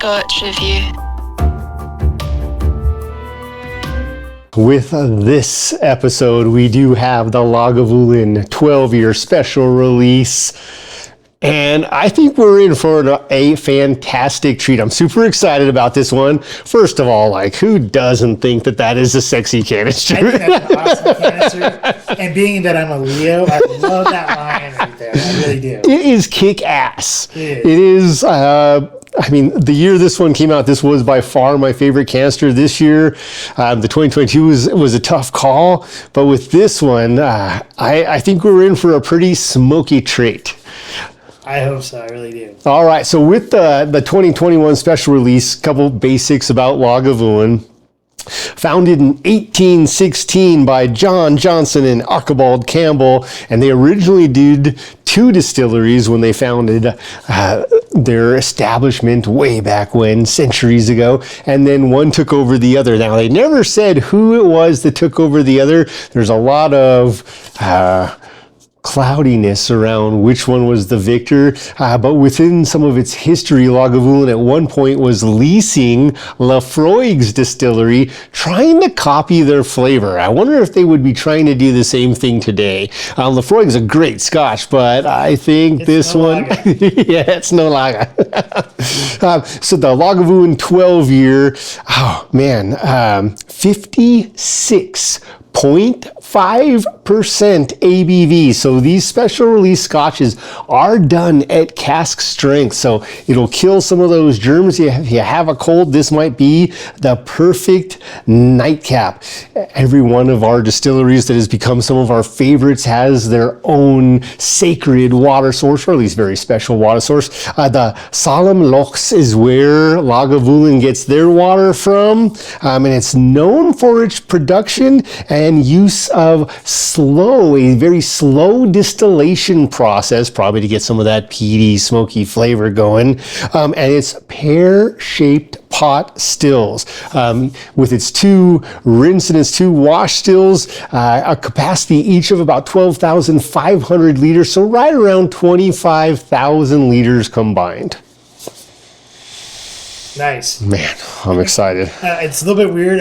Scotch review. With this episode, we do have the Lagavulin 12-year special release. And I think we're in for a fantastic treat. I'm super excited about this one. First of all, who doesn't think that is a sexy canister? I think that's an awesome canister. And being that I'm a Leo, I love that line right there. I really do. It is kick-ass. It is. The year this one came out, this was by far my favorite canister this year. The 2022 was a tough call. But with this one, I think we're in for a pretty smoky treat. I hope so. I really do. All right. So with the 2021 special release, couple basics about Lagavulin. Founded in 1816 by John Johnson and Archibald Campbell, and they originally did 2 distilleries when they founded their establishment way back when, centuries ago, and then one took over the other. Now, they never said who it was that took over the other. There's a lot of cloudiness around which one was the victor, but within some of its history, Lagavulin at one point was leasing Laphroaig's distillery, trying to copy their flavor. I wonder if they would be trying to do the same thing today. Laphroaig's a great Scotch, but I think it's this no one, yeah, it's no lager. So the Lagavulin 12-year, 56.5% ABV. So these special release scotches are done at cask strength. So it'll kill some of those germs. If you have a cold, this might be the perfect nightcap. Every one of our distilleries that has become some of our favorites has their own sacred water source, or at least very special water source. The Salem Lochs is where Lagavulin gets their water from. And it's known for its production and use of a very slow distillation process, probably to get some of that peaty, smoky flavor going. And it's pear-shaped pot stills with its 2 rinse and its 2 wash stills, a capacity each of about 12,500 liters, so right around 25,000 liters combined. Nice. Man, I'm excited. It's a little bit weird.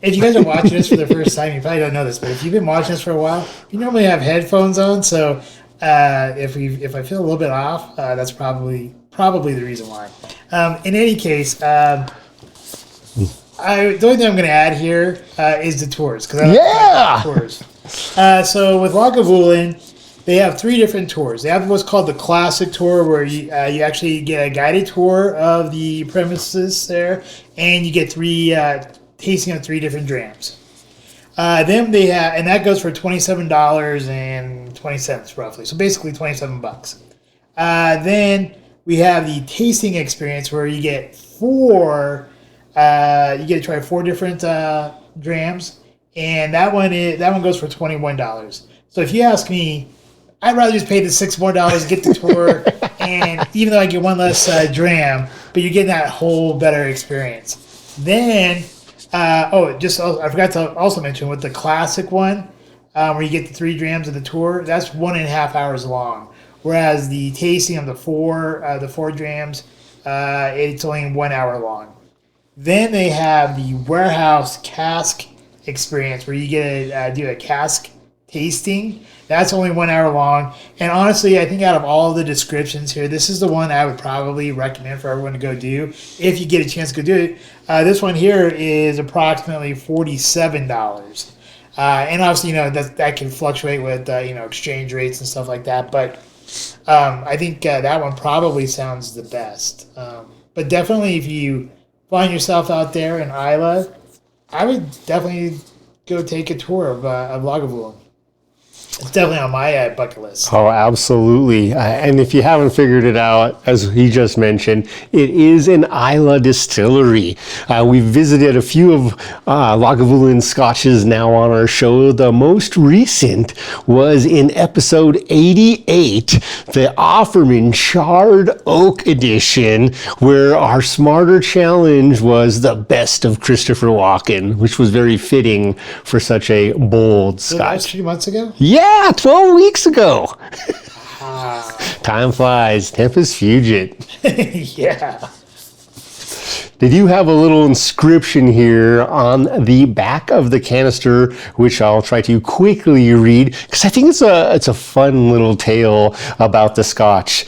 If you guys are watching this for the first time, you probably don't know this, but if you've been watching this for a while, you normally have headphones on. So if I feel a little bit off, that's probably the reason why. In any case, the only thing I'm going to add here is the tours, because I like tours. So with Lagavulin, they have 3 different tours. They have what's called the classic tour, where you actually get a guided tour of the premises there, and you get tasting of 3 different drams. Then they have, and that goes for $27.20 roughly. So basically $27. Then we have the tasting experience, where you get 4. You get to try 4 different drams, and that one goes for $21. So if you ask me, I'd rather just pay the $6 more, get the tour, and even though I get one less dram, but you're getting that whole better experience. Then, I forgot to also mention with the classic one, where you get the 3 drams of the tour, that's 1.5 hours long. Whereas the tasting of the 4 drams, it's only 1 hour long. Then they have the warehouse cask experience, where you get to do a cask tasting. That's only 1 hour long. And honestly, I think out of all the descriptions here, this is the one I would probably recommend for everyone to go do if you get a chance to go do it. This one here is approximately $47. And obviously, that can fluctuate with exchange rates and stuff like that. But I think that one probably sounds the best. But definitely, if you find yourself out there in Isla, I would definitely go take a tour of Lagavulin. It's definitely on my bucket list. Oh, absolutely. And if you haven't figured it out, as he just mentioned, it is an Isla distillery. We've visited a few of Lagavulin scotches now on our show. The most recent was in episode 88, the Offerman Charred Oak Edition, where our Smarter Challenge was the best of Christopher Walken, which was very fitting for such a bold So that was scotch. 3 months ago? Yeah, 12 weeks ago. Time flies. Tempest Fugit. Yeah. They do have a little inscription here on the back of the canister, which I'll try to quickly read because I think it's a fun little tale about the Scotch.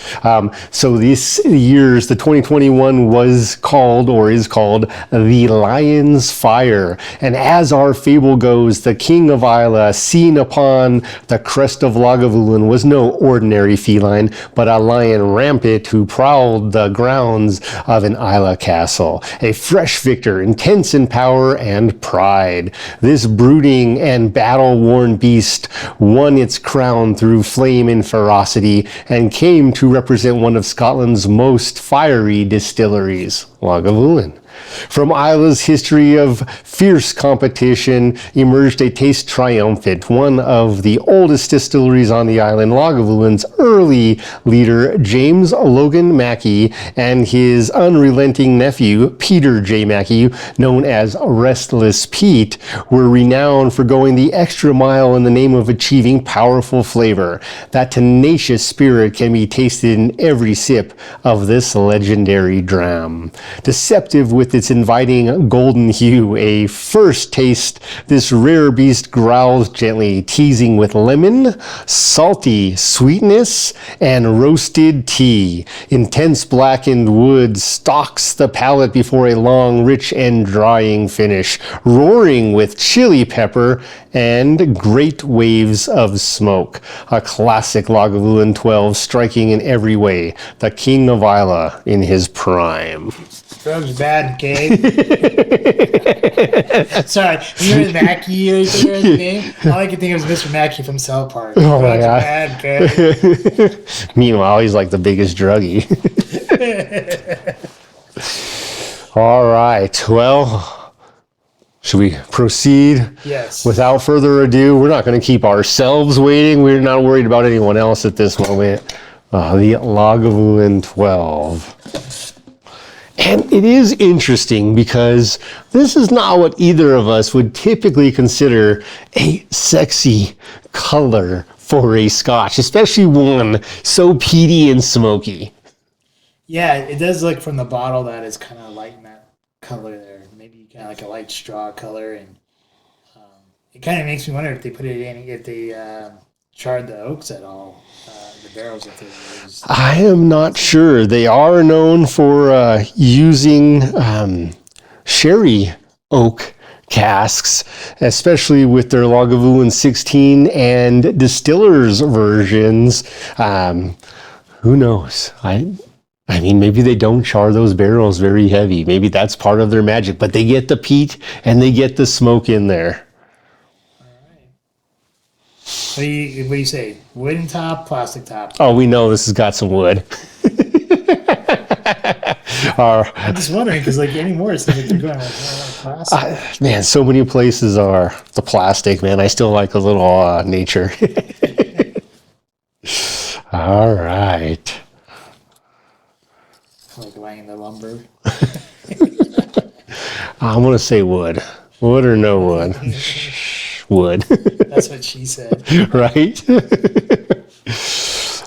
So this year's, the 2021 was called or is called the Lion's Fire. And as our fable goes, the King of Islay, seen upon the crest of Lagavulin, was no ordinary feline, but a lion rampant who prowled the grounds of an Islay castle. A fresh victor, intense in power and pride. This brooding and battle-worn beast won its crown through flame and ferocity and came to represent one of Scotland's most fiery distilleries, Lagavulin. From Islay's history of fierce competition emerged a taste triumphant. One of the oldest distilleries on the island, Lagavulin's early leader, James Logan Mackey, and his unrelenting nephew, Peter J. Mackey, known as Restless Pete, were renowned for going the extra mile in the name of achieving powerful flavor. That tenacious spirit can be tasted in every sip of this legendary dram. Deceptive with its inviting golden hue, a first taste, this rare beast growls gently, teasing with lemon, salty sweetness, and roasted tea. Intense blackened wood stalks the palate before a long, rich, and drying finish, roaring with chili pepper and great waves of smoke. A classic Lagavulin 12, striking in every way, the King of Islay in his prime. Drugs bad, okay? Sorry, you heard Mackey or his name? All I could think of was Mr. Mackey from South Park. Oh my God. Bad, okay? Meanwhile, he's like the biggest druggie. All right, well, should we proceed? Yes. Without further ado, we're not going to keep ourselves waiting. We're not worried about anyone else at this moment. The Lagavulin 12. And it is interesting because this is not what either of us would typically consider a sexy color for a Scotch, especially one so peaty and smoky. Yeah, it does look from the bottle that it's kind of light in that color there. Maybe kind of like a light straw color. And it kind of makes me wonder if they put it in, if they charred the oaks at all. The barrels that they used. I am not sure. They are known for using sherry oak casks, especially with their Lagavulin 16 and distillers versions. Who knows? I mean, maybe they don't char those barrels very heavy. Maybe that's part of their magic, but they get the peat and they get the smoke in there. What do you say? Wooden top, plastic top? Oh, we know this has got some wood. I'm just wondering because like anymore it seems like they're going like plastic. Man, so many places are the plastic, man. I still like a little nature. All right. Like laying the lumber. I'm going to say wood. Wood or no wood? Wood. That's what she said. Right?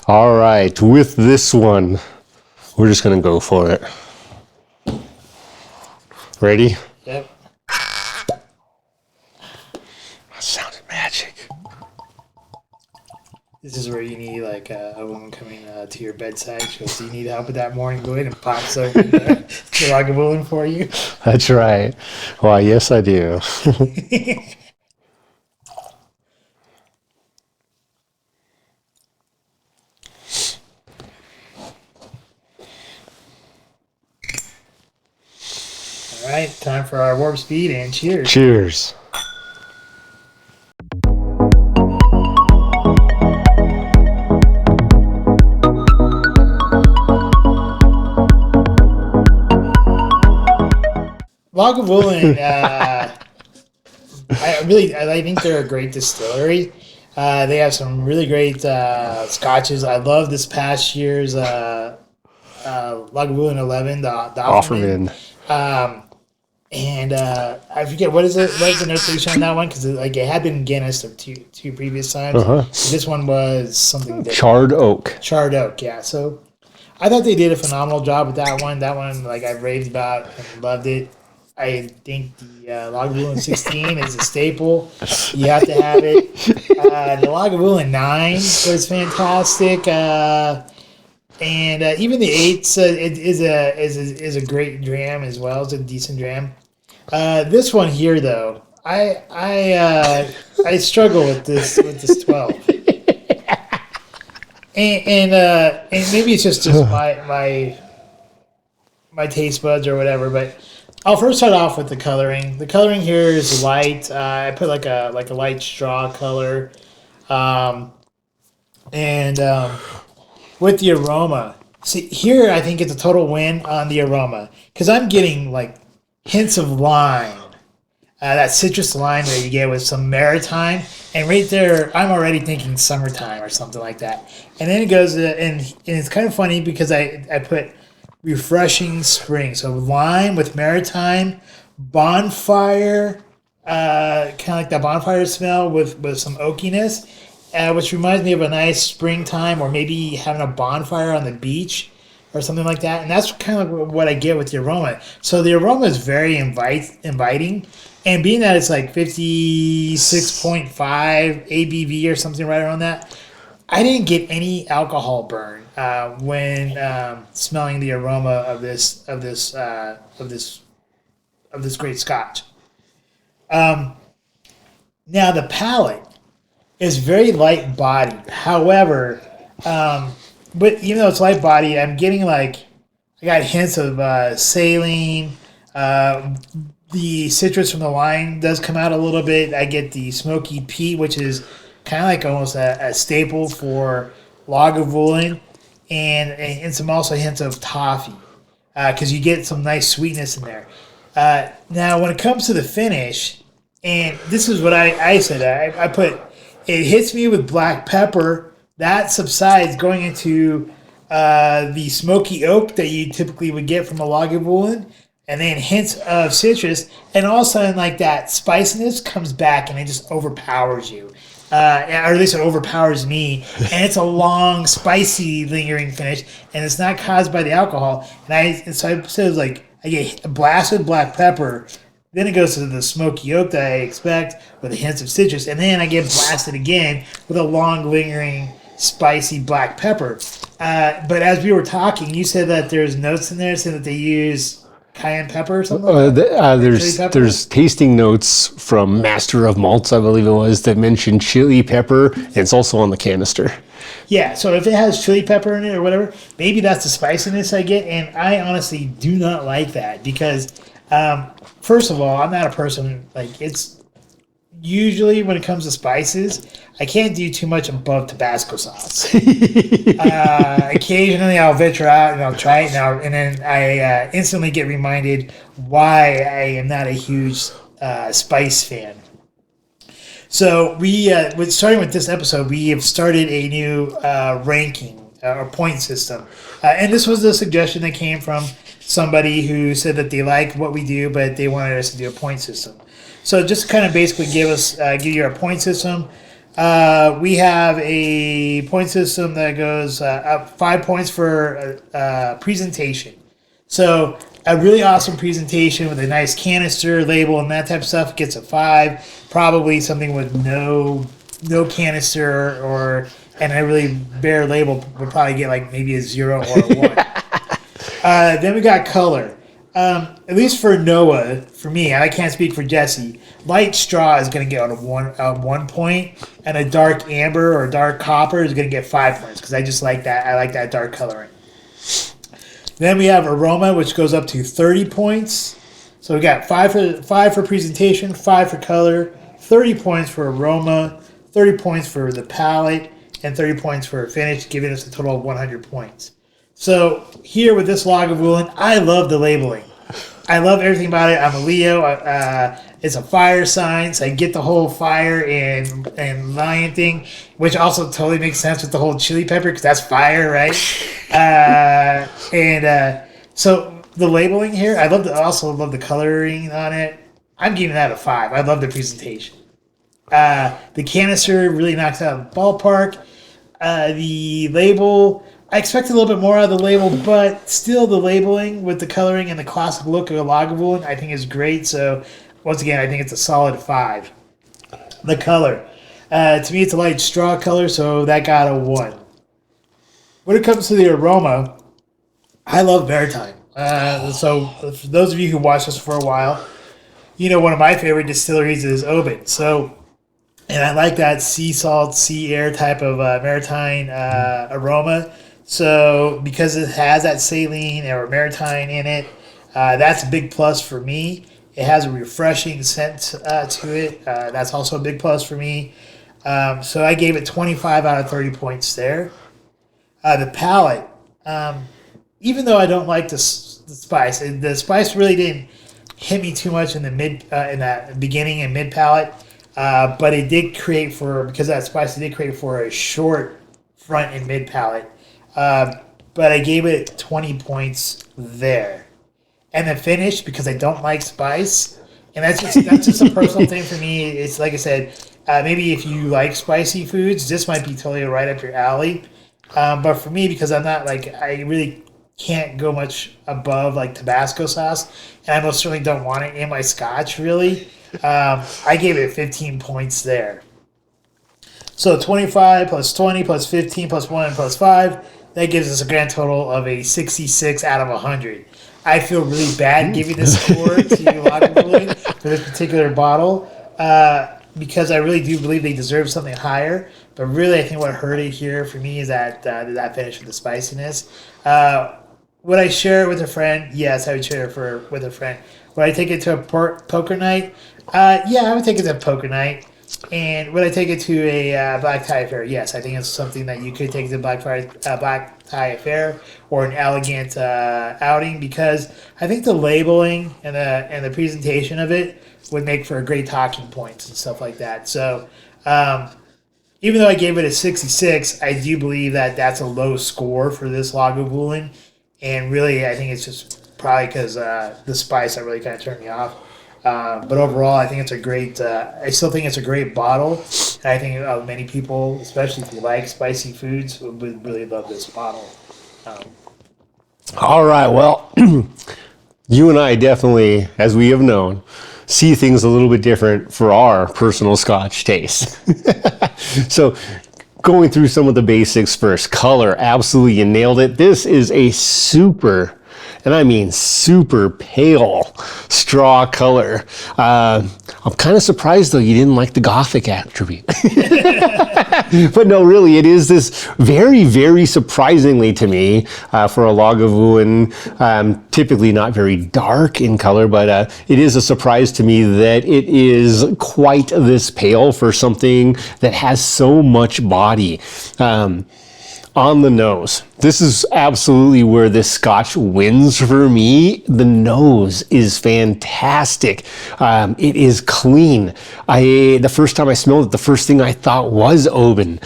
All right. With this one, we're just going to go for it. Ready? Yep. That sounded magic. This is where you need like a woman coming to your bedside. She goes, "Do you need help with that morning?" Go ahead and pops open the Lagavulin for you. That's right. Why, yes, I do. All right, time for our warp speed and cheers. Cheers. Lagavulin, I think they're a great distillery. They have some really great scotches. I love this past year's Lagavulin 11, the Offerman. And I forget what is the notation on that one because it had been Guinness two previous times. This one was something different. Charred oak. Charred oak, yeah. So I thought they did a phenomenal job with that one. That one, like I raved about and loved it. I think the Lagavulin 16 is a staple. You have to have it. The Lagavulin 9 was fantastic, and even the 8's it is a great dram as well. It's a decent dram. This one here, though, I struggle with this 12. And maybe it's just my taste buds or whatever. But I'll first start off with the coloring. The coloring here is light. I put like a light straw color, and with the aroma. See here, I think it's a total win on the aroma because I'm getting like hints of lime. That citrus lime that you get with some maritime, and right there, I'm already thinking summertime or something like that. And then it goes, and it's kind of funny because I put refreshing spring, so lime with maritime, bonfire, kind of like that bonfire smell with some oakiness, which reminds me of a nice springtime or maybe having a bonfire on the beach or something like that. And that's kind of what I get with the aroma. So the aroma is very inviting. And being that it's like 56.5 ABV or something right around that, I didn't get any alcohol burn when smelling the aroma of this great Scotch. Now the palate is very light bodied. However, but even though it's light bodied, I'm getting like I got hints of saline. The citrus from the lime does come out a little bit. I get the smoky peat, which is kind of like almost a staple for Lagavulin, and some also hints of toffee because you get some nice sweetness in there. Now, when it comes to the finish, and this is what I said, I put it hits me with black pepper. That subsides going into the smoky oak that you typically would get from a Lagavulin. And then hints of citrus, and all of a sudden, like that spiciness comes back, and it just overpowers you, or at least it overpowers me. And it's a long, spicy, lingering finish, and it's not caused by the alcohol. So I said like I get blasted black pepper, then it goes to the smoky oak that I expect with the hints of citrus, and then I get blasted again with a long, lingering, spicy black pepper. But as we were talking, you said that there's notes in there saying that they use cayenne pepper or something like that? There's tasting notes from Master of Malts, I believe it was, that mention chili pepper, and it's also on the canister. Yeah, so if it has chili pepper in it or whatever, maybe that's the spiciness I get, and I honestly do not like that because, first of all, I'm not a person, like, it's usually when it comes to spices, I can't do too much above Tabasco sauce. Occasionally I'll venture out and I'll try it now, and then I instantly get reminded why I am not a huge spice fan. So starting with this episode, we have started a new ranking or point system. And this was a suggestion that came from somebody who said that they like what we do, but they wanted us to do a point system. So just to kind of basically give you our point system. We have a point system that goes up 5 points for presentation. So a really awesome presentation with a nice canister label and that type of stuff gets a 5. Probably something with no canister and a really bare label would probably get like maybe a 0 or a 1. Then we got color. At least for Noah, for me, I can't speak for Jesse. Light straw is going to get a 1 point, and a dark amber or dark copper is going to get 5 points because I just like that. I like that dark coloring. Then we have aroma, which goes up to 30 points. So we got 5 for presentation, 5 for color, 30 points for aroma, 30 points for the palate, and 30 points for finish, giving us a total of 100 points. So here with this Lagavulin, I love the labeling. I love everything about it. I'm a Leo. It's a fire sign, so I get the whole fire and lion thing, which also totally makes sense with the whole chili pepper because that's fire, right? So the labeling here, I also love the coloring on it. I'm giving that a 5. I love the presentation. The canister really knocks out the ballpark. The label, I expected a little bit more out of the label, but still the labeling with the coloring and the classic look of a Lagavulin, I think is great. So once again, I think it's a solid 5. The color. To me, it's a light straw color, so that got a 1. When it comes to the aroma, I love Maritime. So for those of you who watched us for a while, you know one of my favorite distilleries is Oban. So, and I like that sea salt, sea air type of Maritime aroma. So because it has that saline or Maritime in it, that's a big plus for me. It has a refreshing scent to it. That's also a big plus for me. So I gave it 25 out of 30 points there. The palate, even though I don't like the spice, the spice really didn't hit me too much in the in that beginning and mid palate. But it did create because of that spice, it did create for a short front and mid palate. But I gave it 20 points there. And the finish, because I don't like spice, and that's just a personal thing for me. It's like I said, maybe if you like spicy foods, this might be totally right up your alley. But for me, because I'm not I really can't go much above like Tabasco sauce, and I most certainly don't want it in my Scotch really. I gave it 15 points there. So 25 plus 20 plus 15 plus 1 plus 5, that gives us a grand total of a 66 out of 100. I feel really bad giving this score to Lagavulin for this particular bottle because I really do believe they deserve something higher. But really, I think what hurt it here for me is that finish with the spiciness. Would I share it with a friend? Yes, I would share it with a friend. Would I take it to a poker night? Yeah, I would take it to a poker night. And would I take it to a black tie affair? Yes, I think it's something that you could take to black tie affair or an elegant outing, because I think the labeling and the presentation of it would make for a great talking points and stuff like that. So even though I gave it a 66, I do believe that that's a low score for this Lagavulin. And really, I think it's just probably because the spice that really kind of turned me off. But overall, I think it's a great. I still think it's a great bottle, and I think many people, especially if you like spicy foods, would really love this bottle. All right, well, you and I definitely, as we have known, see things a little bit different for our personal Scotch taste. So, going through some of the basics first. Color, absolutely, you nailed it. This is a super, and I mean super pale straw color. I'm kind of surprised though you didn't like the Gothic attribute. But no, really, it is this very, very surprisingly to me for a Lagavulin, typically not very dark in color, but it is a surprise to me that it is quite this pale for something that has so much body. On the nose, this is absolutely where this Scotch wins for me. The nose is fantastic. It is clean. The first time I smelled it, the first thing I thought was Oban,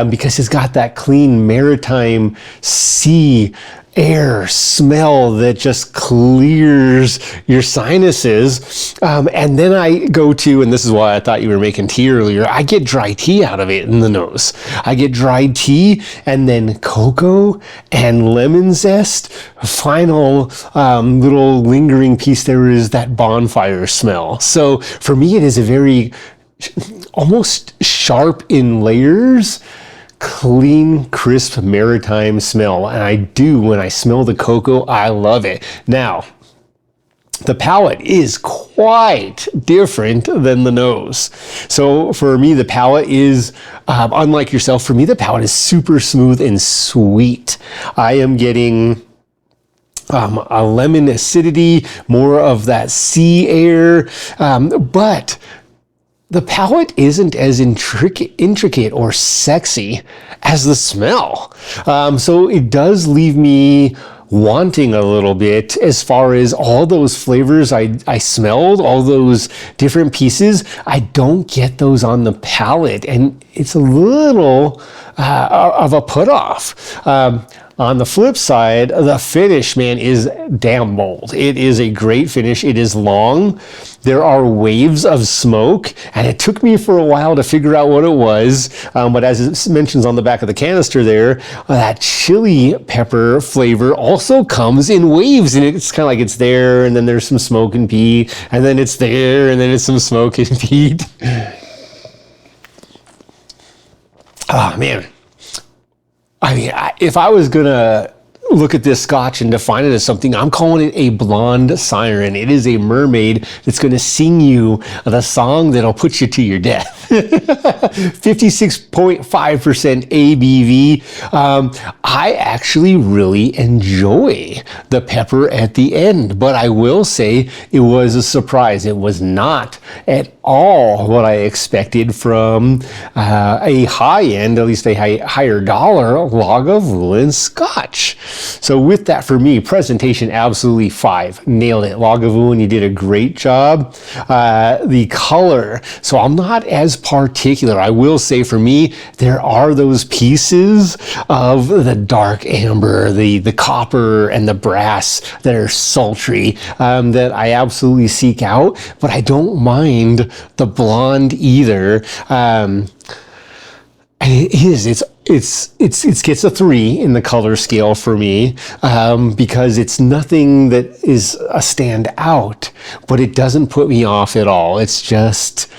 because it's got that clean maritime sea air smell that just clears your sinuses. And then I go to, and this is why I thought you were making tea earlier, I get dry tea out of it in the nose. I get dried tea and then cocoa and lemon zest. Final little lingering piece there is that bonfire smell. So for me, it is a very almost sharp in layers, clean, crisp maritime smell. And I do, when I smell the cocoa, I love it. Now, the palate is quite different than the nose. So for me, the palate is, unlike yourself, for me, the palate is super smooth and sweet. I am getting a lemon acidity, more of that sea air, but the palate isn't as intricate or sexy as the smell. So it does leave me wanting a little bit as far as all those flavors I smelled, all those different pieces. I don't get those on the palate, and it's a little of a put off. On the flip side, the finish, man, is damn bold. It is a great finish. It is long. There are waves of smoke, and it took me for a while to figure out what it was. But as it mentions on the back of the canister there, that chili pepper flavor also comes in waves, and it's kind of like it's there, and then there's some smoke and peat, and then it's there, and then it's some smoke and peat. Oh, man. I mean, if I was going to look at this Scotch and define it as something, I'm calling it a blonde siren. It is a mermaid that's going to sing you the song that'll put you to your death. 56.5% ABV. I actually really enjoy the pepper at the end, but I will say it was a surprise. It was not at all what I expected from a high end, at least a higher dollar Lagavulin Scotch. So with that, for me, presentation absolutely 5. Nailed it. Lagavulin, you did a great job. The color, so I'm not as particular. I will say for me, there are those pieces of the dark amber, the copper and the brass that are sultry that I absolutely seek out, but I don't mind the blonde either. And it gets a 3 in the color scale for me because it's nothing that is a standout, but it doesn't put me off at all. It's just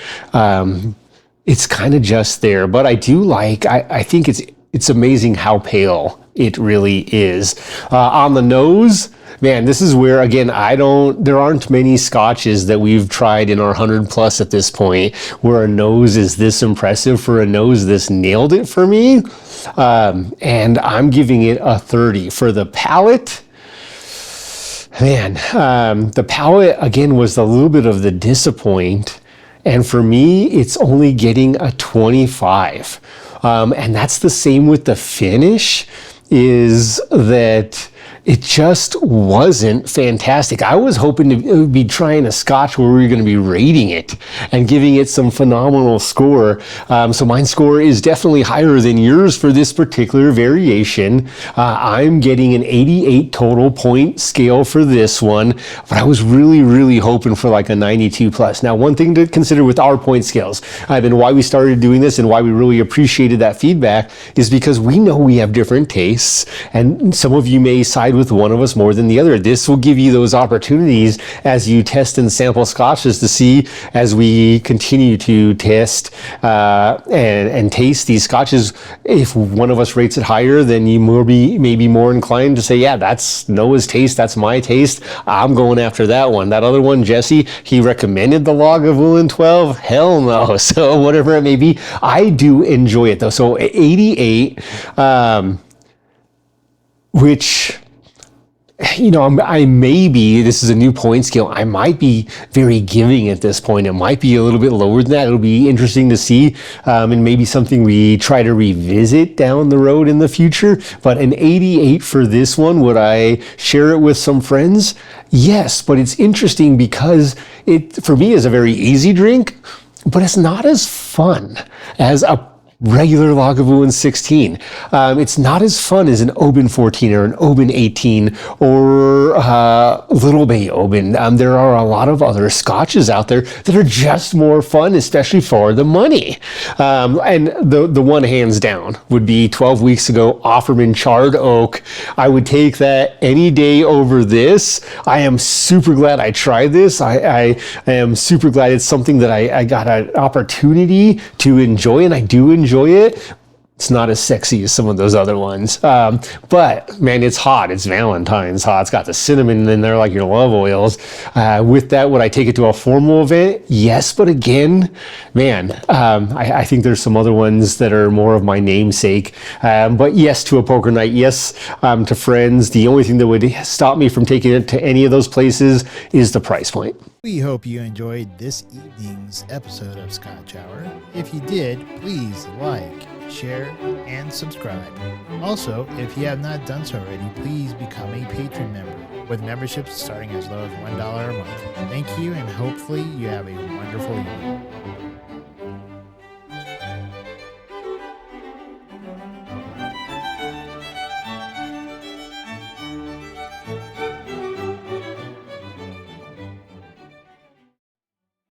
it's kind of just there. But I do like. I think it's amazing how pale it really is. On the nose, man, this is where, again, there aren't many Scotches that we've tried in our 100 plus at this point where a nose is this impressive. For a nose, this nailed it for me. And I'm giving it a 30. For the palate, man, the palate, again, was a little bit of the disappoint. And for me, it's only getting a 25. And that's the same with the finish, is that it just wasn't fantastic. I was hoping to be trying a Scotch where we were going to be rating it and giving it some phenomenal score. So my score is definitely higher than yours for this particular variation. I'm getting an 88 total point scale for this one, but I was really, really hoping for like a 92 plus. Now, one thing to consider with our point scales, and why we started doing this and why we really appreciated that feedback, is because we know we have different tastes, and some of you may side with one of us more than the other. This will give you those opportunities as you test and sample Scotches to see, as we continue to test and taste these Scotches, if one of us rates it higher, then you may be more inclined to say, yeah, that's Noah's taste, that's my taste, I'm going after that one. That other one, Jesse, he recommended the Lagavulin 12. Hell no. So whatever it may be, I do enjoy it though. So 88, which, you know, this is a new point scale. I might be very giving at this point. It might be a little bit lower than that. It'll be interesting to see, and maybe something we try to revisit down the road in the future. But an 88 for this one, would I share it with some friends? Yes, but it's interesting because it, for me, is a very easy drink, but it's not as fun as a regular Lagavulin 16. It's not as fun as an Oban 14 or an Oban 18 or Little Bay Oban. There are a lot of other Scotches out there that are just more fun, especially for the money. And the one hands down would be 12 weeks ago, Offerman Charred Oak. I would take that any day over this. I am super glad I tried this. I am super glad it's something that I got an opportunity to enjoy, and I do enjoy it. It's not as sexy as some of those other ones. But man, it's hot. It's Valentine's hot. It's got the cinnamon in there like your love oils. With that, would I take it to a formal event? Yes, but again, man, I think there's some other ones that are more of my namesake. But yes, to a poker night. Yes, to friends. The only thing that would stop me from taking it to any of those places is the price point. We hope you enjoyed this evening's episode of Scotch Hour. If you did, please like, share, and subscribe. Also, if you have not done so already, please become a patron member, with memberships starting as low as $1 a month. Thank you, and hopefully you have a wonderful evening.